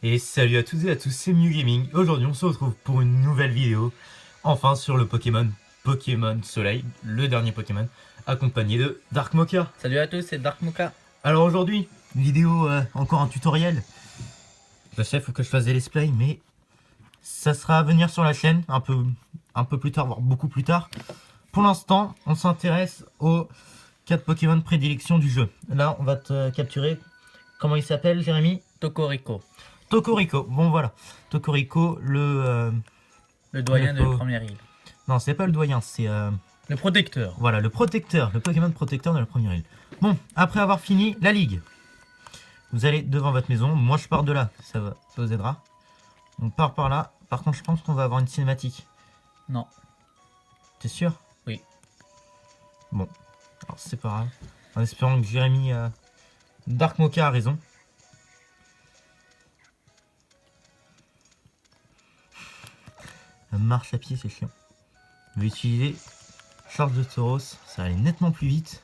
Et salut à toutes et à tous, c'est Mew Gaming. Aujourd'hui on se retrouve pour une nouvelle vidéo, enfin sur le Pokémon Soleil, le dernier Pokémon, accompagné de Dark Mocha. Salut à tous, c'est Dark Mocha. Alors aujourd'hui, vidéo, encore un tutoriel. Je sais, il faut que je fasse des let's play, mais ça sera à venir sur la chaîne, un peu plus tard, voire beaucoup plus tard. Pour l'instant, on s'intéresse aux 4 Pokémon de prédilection du jeu. Là, on va te capturer. Comment il s'appelle, Jérémy? Tokorico, Tokorico, bon voilà. Tokorico, le doyen le de po- première île. Non, c'est pas le doyen, c'est... Le protecteur. Voilà, le protecteur, le Pokémon protecteur de la première île. Bon, après avoir fini la ligue, vous allez devant votre maison. Moi, je pars de là, ça vous aidera. On part par là. Par contre, je pense qu'on va avoir une cinématique. Non. T'es sûr? Oui. Bon, alors c'est pas grave. En espérant que Jérémy... Dark Mocha a raison. La marche à pied, c'est chiant. Je vais utiliser charge de Tauros, ça va aller nettement plus vite.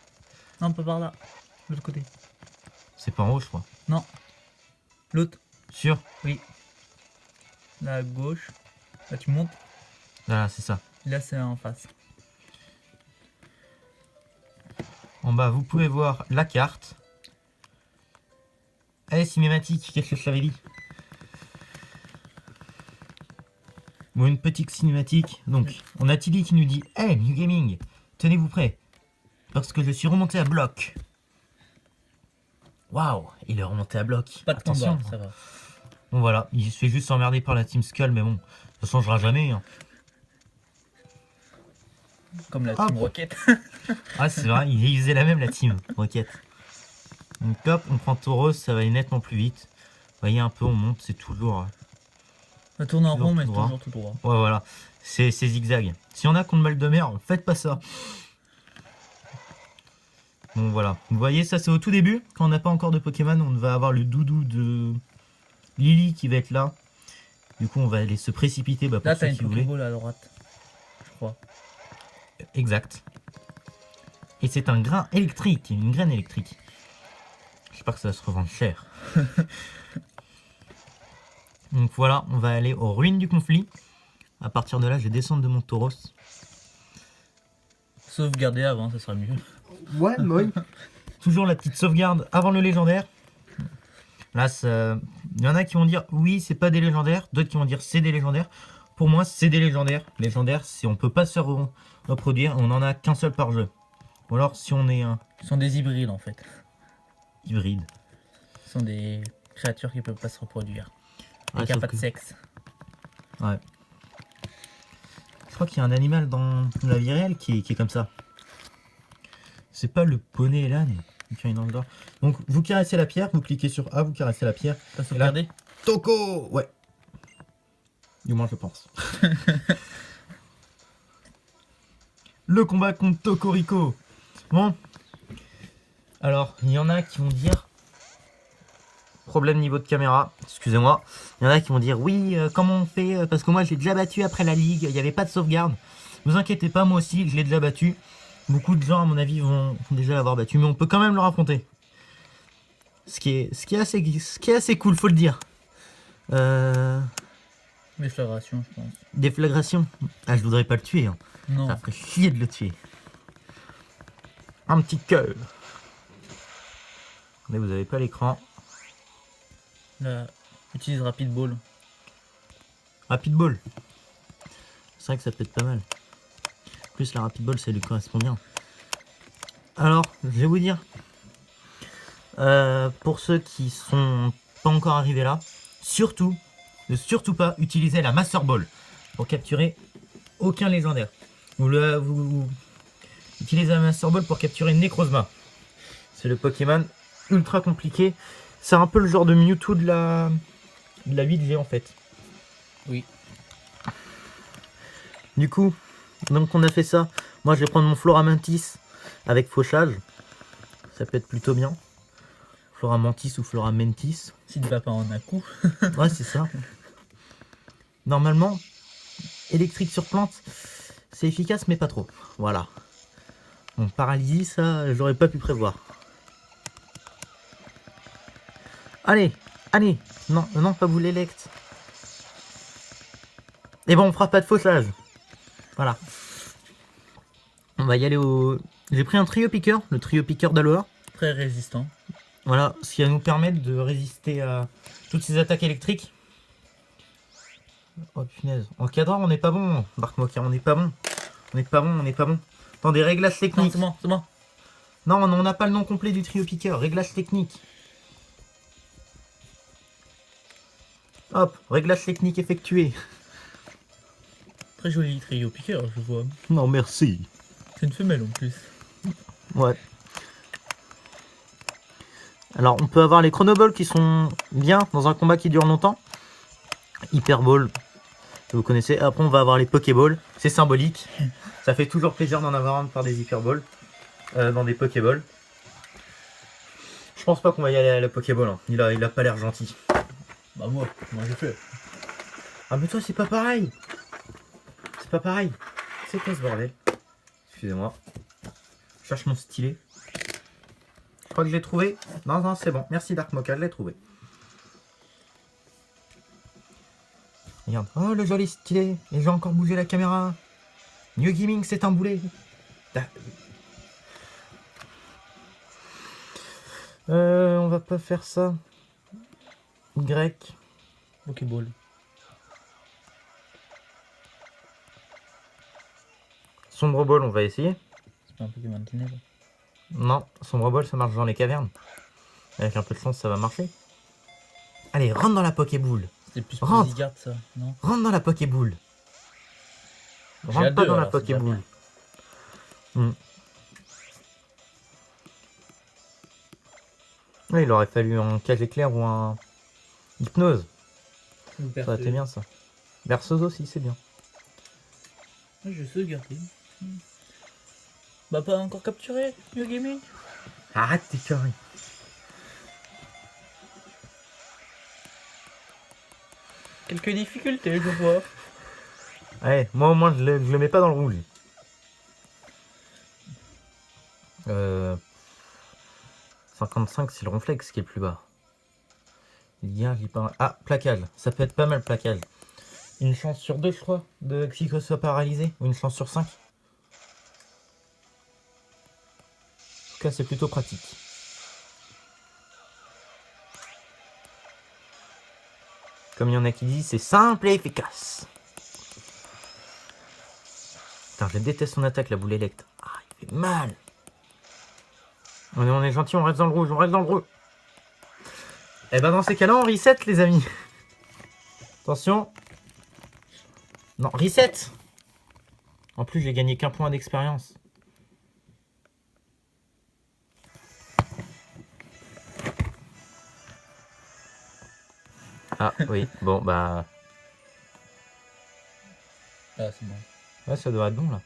Non, pas par là. De l'autre côté. C'est pas en haut, je crois. Non. L'autre. Sûr? Oui. Là à gauche. Là tu montes. Là, c'est ça. Là c'est en face. En bas, vous pouvez voir la carte. Allez, cinématique, qu'est-ce que je t'avais dit? Bon, une petite cinématique. Donc, on a Tilly qui nous dit: Hey, Mew Gaming, tenez-vous prêts, parce que je suis remonté à bloc. Waouh, il est remonté à bloc. Pas de Attention. combat, ça va. Bon, voilà, il se fait juste emmerder par la Team Skull, mais bon, ça changera jamais. Hein. Comme la Hop. Team Rocket. Ah, c'est vrai, il faisait la même, la Team Rocket. Donc, hop, on prend Tauros, ça va aller nettement plus vite. Vous voyez un peu, on monte, c'est toujours... Ça tourne en Toujours rond, mais tout c'est droit. toujours tout droit. Ouais, voilà, c'est zigzag. Si on a contre mal de mer, faites pas ça. Bon, voilà. Vous voyez, ça c'est au tout début. Quand on n'a pas encore de Pokémon, on va avoir le doudou de Lily qui va être là. Du coup, on va aller se précipiter pour Là t'as ceux une qui voulaient. Pokéball à droite. Je crois. Exact. Et c'est un grain électrique, une graine électrique. J'espère que ça va se revendre cher. Donc voilà, on va aller aux ruines du conflit. À partir de là, je vais descendre de mon Tauros. Sauvegarder avant, ça sera mieux. Ouais, oui. Toujours la petite sauvegarde avant le légendaire. Là, il y en a qui vont dire oui, c'est pas des légendaires. D'autres qui vont dire c'est des légendaires. Pour moi, c'est des légendaires. Légendaires, si on peut pas se reproduire, on en a qu'un seul par jeu. Ou alors, si on est un Ce sont des hybrides en fait. hybride. Ce sont des créatures qui peuvent pas se reproduire. Ouais, Et qui n'ont sauf pas de que- sexe. Ouais. Je crois qu'il y a un animal dans la vie réelle qui est comme ça. C'est pas le poney et l'âne qui est dans le dehors. Donc vous caressez la pierre, vous cliquez sur A, vous caressez la pierre. T'as sauvegardé? Toko! Ouais. Du moins je pense. Le combat contre Tokorico. Bon. Alors, il y en a qui vont dire... Problème niveau de caméra, excusez-moi. Il y en a qui vont dire oui, comment on fait? Parce que moi j'ai déjà battu après la ligue, il n'y avait pas de sauvegarde. Ne vous inquiétez pas, moi aussi je l'ai déjà battu. Beaucoup de gens à mon avis vont déjà l'avoir battu, mais on peut quand même le raffronter. Ce qui est assez cool, faut le dire. Déflagration, je pense. Déflagration. Ah, je voudrais pas le tuer. Hein. Non. Ça ferait chier de le tuer. Un petit cœur. Mais vous avez pas l'écran. Là, utilise Rapid Ball. Rapid Ball. C'est vrai que ça peut être pas mal. En plus, la Rapid Ball, ça lui correspond bien. Alors, je vais vous dire. Pour ceux qui sont pas encore arrivés là, surtout, ne surtout pas utiliser la Master Ball pour capturer aucun légendaire. Vous utilisez la Master Ball pour capturer Necrozma. C'est le Pokémon ultra compliqué. C'est un peu le genre de Mewtwo de la 8G en fait. Oui. Du coup, donc on a fait ça. Moi je vais prendre mon Floramantis avec fauchage. Ça peut être plutôt bien. Floramantis ou Floramentis. Si tu vas pas en un coup. Ouais, c'est ça. Normalement, électrique sur plante, c'est efficace mais pas trop. Voilà. Bon, paralysie, ça, j'aurais pas pu prévoir. Allez, Allez, non, non, pas boule élect. Et bon, on fera pas de faussage. Voilà. On va y aller au... J'ai pris un trio piqueur, le trio piqueur d'Aloha. Très résistant. Voilà, ce qui va nous permettre de résister à toutes ces attaques électriques. Oh punaise. En cadran, on n'est pas bon, Dark Mocha, on n'est pas bon. On n'est pas bon, on n'est pas bon. Attends, des réglages Non, techniques. c'est bon, c'est bon. Non, on n'a pas le nom complet du trio piqueur. Réglage technique. Hop, réglage technique effectué. Très joli trio piqueur, je vois. Non, merci. C'est une femelle en plus. Ouais. Alors, on peut avoir les chronoballs qui sont bien dans un combat qui dure longtemps. Hyperball, vous connaissez. Après, on va avoir les Pokéballs. C'est symbolique. Ça fait toujours plaisir d'en avoir un par des Hyperballs. Dans des Pokéballs. Je pense pas qu'on va y aller à la Pokéball. Hein. Il a pas l'air gentil. Bah moi j'ai fait. Ah, mais toi, c'est pas pareil. C'est pas pareil. C'est quoi ce bordel? Excusez-moi. Je cherche mon stylet. Je crois que je l'ai trouvé. Non, non, c'est bon. Merci Dark Mocha, je l'ai trouvé. Regarde. Oh, le joli stylet. Et j'ai encore bougé la caméra. New Gaming, c'est un boulet. On va pas faire ça. Y. Pokéball. Sombre Ball, on va essayer. C'est pas un Pokémon ténèbres. Non, Sombre Ball, ça marche dans les cavernes. Avec un peu de chance, ça va marcher. Allez, rentre dans la Pokéboule. C'était plus pour Rentre. Zygarde ça, non? Rentre dans la Pokéboule. J'ai Rentre à pas deux, dans la alors, c'est déjà Pokéboule. bien. Oui, il aurait fallu un cage éclair ou un hypnose. Ça aurait été bien ça. Berceuse aussi, c'est bien. Je sais garder. Bah pas encore capturé, New Gaming. Arrête tes conneries. Quelques difficultés, je vois. Ouais, moi au moins je le mets pas dans le rouge. 55, c'est le ronflex qui est le plus bas. Hier, j'ai pas... Ah, plaquage. Ça peut être pas mal, plaquage. Une chance sur 2, je crois, de que Psycho soit paralysé. Ou une chance sur 5. En tout cas, c'est plutôt pratique. Comme il y en a qui disent, c'est simple et efficace. Putain, je déteste son attaque, la boule électre. Ah, il fait mal. On est gentil, on reste dans le rouge, on reste dans le rouge. Et ben dans ces cas-là, on reset, les amis. Attention. Non, reset. En plus, j'ai gagné qu'un point d'expérience. Ah oui, bon bah... Ah c'est bon. Ouais, ça doit être bon là.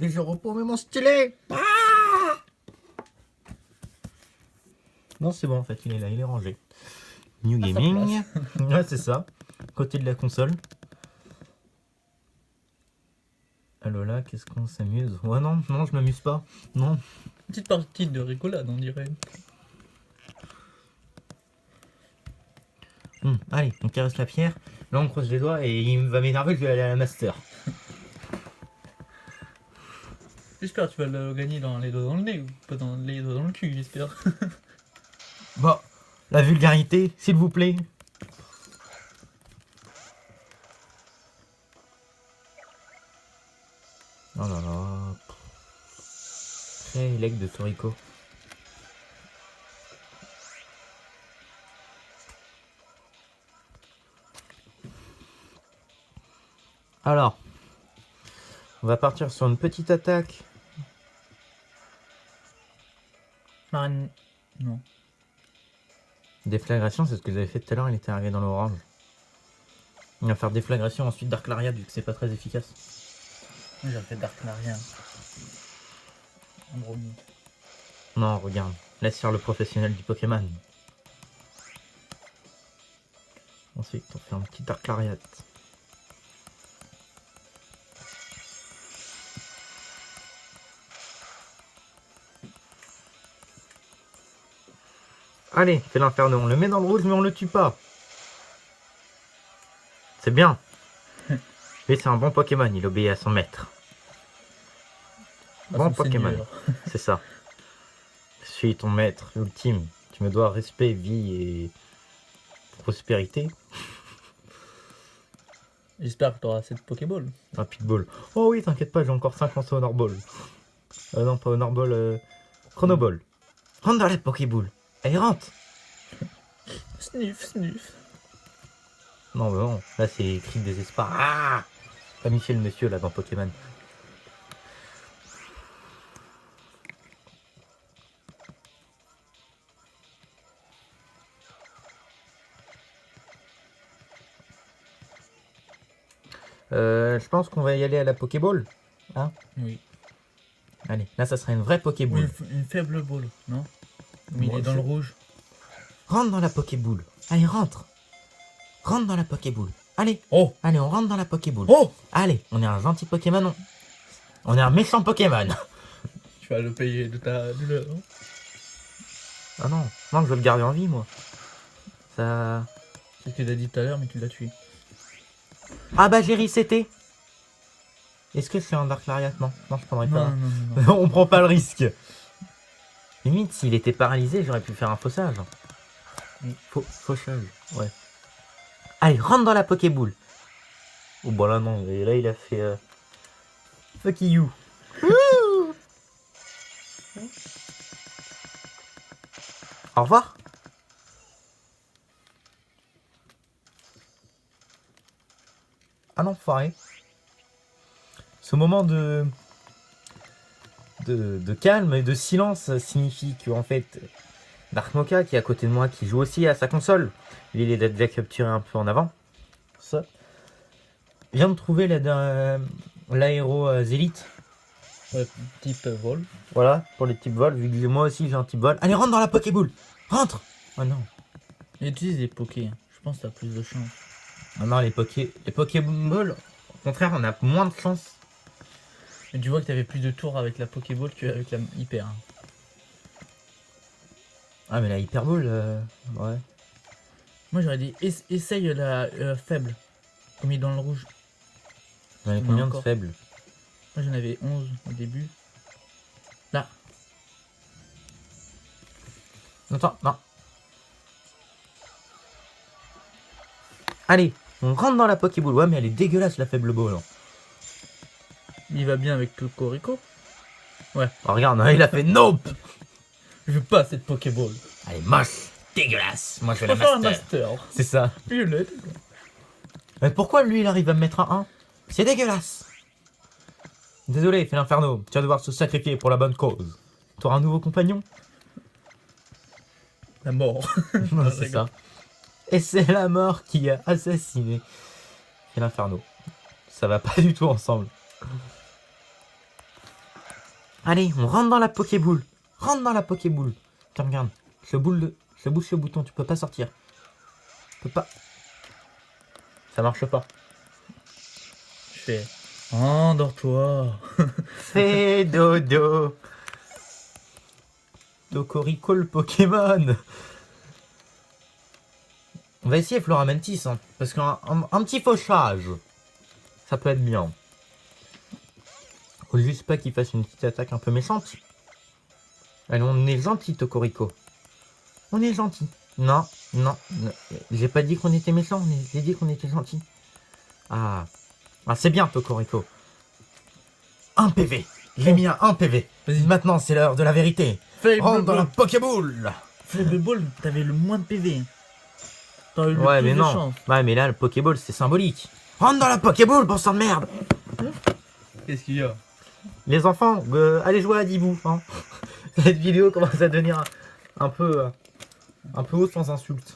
Et je reprends mon stylet. Ah, non, c'est bon en fait, il est là, il est rangé. New À sa Gaming. Ouais, c'est ça. Côté de la console. Alors là, qu'est-ce qu'on s'amuse? Ouais, non, non, je m'amuse pas. Non. Petite partie de rigolade, on dirait. Allez, on caresse la pierre. Là, on croise les doigts et il va m'énerver, je vais aller à la master. J'espère que tu vas le gagner dans les doigts dans le nez ou pas dans les doigts dans le cul, j'espère. Bon, la vulgarité, s'il vous plaît. Oh là là. Très leg de Toriko. Alors, on va partir sur une petite attaque. Non. Déflagration, c'est ce que j'avais fait tout à l'heure, il était arrivé dans l'orange. On va faire déflagration, ensuite Dark Lariat, vu que c'est pas très efficace. J'ai fait Dark Naria. Andromede. Non, regarde, laisse faire le professionnel du Pokémon. Ensuite, on fait un petit Dark Lariat. Allez, fais l'inferno. On le met dans le rouge, mais on le tue pas. C'est bien. Lui, c'est un bon Pokémon. Il obéit à son maître. Ah, Bon son Pokémon. seigneur. C'est ça. Je suis ton maître ultime. Tu me dois respect, vie et prospérité. J'espère que tu auras assez de Pokéball. Un Pitbull. Oh oui, t'inquiète pas, j'ai encore 5 lancers Honor Ball. Non, pas Honor Ball, Chrono Ball. Rentre dans la Pokéball. Allez, rentre. Sniff, sniff. Non, mais non, là c'est cri de désespoir. Ah, pas Michel Monsieur là dans Pokémon. Je pense qu'on va y aller à la Pokéball. Oui. Allez, là ça serait une vraie Ou Pokéball. une faible ball, non? Mais Bon, il est dans c'est- le rouge. Rentre dans la Pokéball. Allez, rentre. Rentre dans la Pokéball. Allez, Oh! allez, on rentre dans la Pokéball. Oh! Allez, on est un gentil Pokémon. On est un méchant Pokémon. Tu vas le payer de ta douleur. Hein. Ah non, non, je veux le garder en vie moi. Ça. C'est ce que t'as dit tout à l'heure, mais tu l'as tué. Ah bah j'ai reseté. Est-ce que je suis un Dark Lariat? Non, non, je prendrais Non, pas. non, non, non. On prend pas le risque. Limite, s'il était paralysé, j'aurais pu faire un faussage. Oui. Fauchage, ouais. Allez, rentre dans la Pokéball. Oh bah là non, et là il a fait... Fuck you. Wouh. Au revoir. Ah non, l'enfoiré. Ce moment de calme et de silence signifie que en fait Dark Mocha qui est à côté de moi, qui joue aussi à sa console, lui il est déjà capturé un peu en avant, ça vient de trouver l'aéro Zélite. Ouais, type vol. Voilà, pour les types vol, vu que moi aussi j'ai un type vol. Allez, rentre dans la Pokéball. Rentre. Oh non. Et utilise les Poké. Hein. Je pense que t'as plus de chance. Ah non, les Pokéball, au contraire, on a moins de chance. Et tu vois que t'avais plus de tours avec la Pokéball qu'avec la Hyper. Hein. Ah mais la Hyperball, ouais. Moi j'aurais dit essaye la faible. Comme il est dans le rouge. J'en ai On a combien de encore. faibles? Moi j'en avais 11 au début. Là. Attends, non. Allez, on rentre dans la Pokéball. Ouais, mais elle est dégueulasse la faible ball. Hein. Il va bien avec Cocorico. Oh, regarde, hein, il a fait nope. Je veux pas cette Pokéball. Elle est moche, dégueulasse. Moi je Je veux la préfère un master. Master. C'est ça. Violette. Mais pourquoi lui il arrive à me mettre un 1? C'est dégueulasse. Désolé, fais l'inferno. Tu vas devoir se sacrifier pour la bonne cause. T'auras un nouveau compagnon? La mort. Non, c'est ça. Et c'est la mort qui a assassiné. Fais l'inferno. Ça va pas du tout ensemble. Allez, on rentre dans la Pokéball. Rentre dans la Pokéball. Tiens, regarde. Je bouge le bouton, tu peux pas sortir. Tu peux pas. Ça marche pas. Je fais. Endors-toi. Fais dodo. Cocorico le Pokémon. On va essayer Floramantis, hein, parce qu'un un petit fauchage, ça peut être bien. Faut juste pas qu'il fasse une petite attaque un peu méchante. Allez, on est gentil, Cocorico. On est gentil. Non, non, non. J'ai pas dit qu'on était méchant, j'ai dit qu'on était gentil. Ah, c'est bien, Cocorico. 1 PV. J'ai mis un 1 PV. Vas-y. Maintenant, c'est l'heure de la vérité. Faible Rentre dans la Ball. Pokéball. Faible Ball, t'avais le moins de PV. T'aurais eu le Ouais, plus mais de non. chance. Ouais, mais là, le Pokéball, c'est symbolique. Rentre dans la Pokéball, bon sang de merde. Qu'est-ce qu'il y a? Les enfants, allez jouer à Dibou. Hein. Cette vidéo commence à devenir un peu haute sans insulte.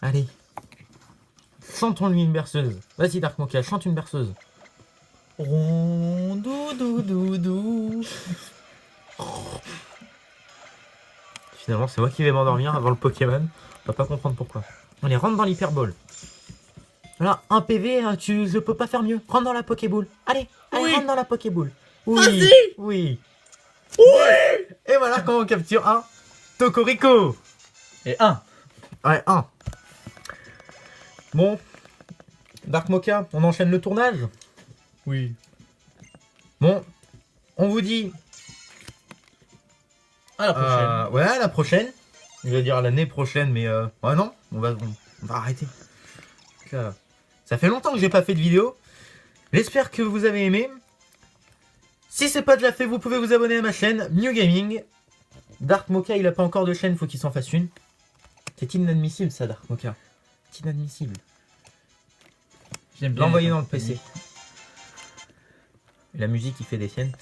Allez. Chantons-lui une berceuse. Vas-y, Dark Mocha, chante une berceuse. Rondou dou dou dou. Finalement, c'est moi qui vais m'endormir avant le Pokémon. On va pas comprendre pourquoi. Allez, rentre dans l'Hyperball. Là, un PV, je peux pas faire mieux. Rentre dans la Pokéball. Allez, Oui. rentre dans la Pokéball. Oui, Vas-y. oui. Oui. Et voilà comment on capture un Tocorico. Et 1. Ouais, 1. Bon. Dark Mocha, on enchaîne le tournage. Oui. Bon. On vous dit... À la prochaine. Ouais, à la prochaine. Je vais dire l'année prochaine, mais... Ouais, non. On va arrêter. Ça fait longtemps que j'ai pas fait de vidéo. J'espère que vous avez aimé. Si c'est pas déjà fait, vous pouvez vous abonner à ma chaîne New Gaming. Dark Mocha, il a pas encore de chaîne, faut qu'il s'en fasse une. C'est inadmissible ça, Dark Mocha. C'est inadmissible. J'aime bien L'envoyer les dans le compagnies. PC. Et la musique, il fait des siennes.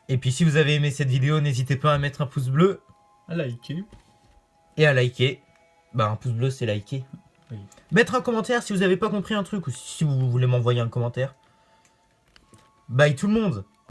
Et puis si vous avez aimé cette vidéo, n'hésitez pas à mettre un pouce bleu À liker. et à liker. Bah un pouce bleu, c'est liker. Oui. Mettre un commentaire si vous avez pas compris un truc ou si vous voulez m'envoyer un commentaire. Bye tout le monde.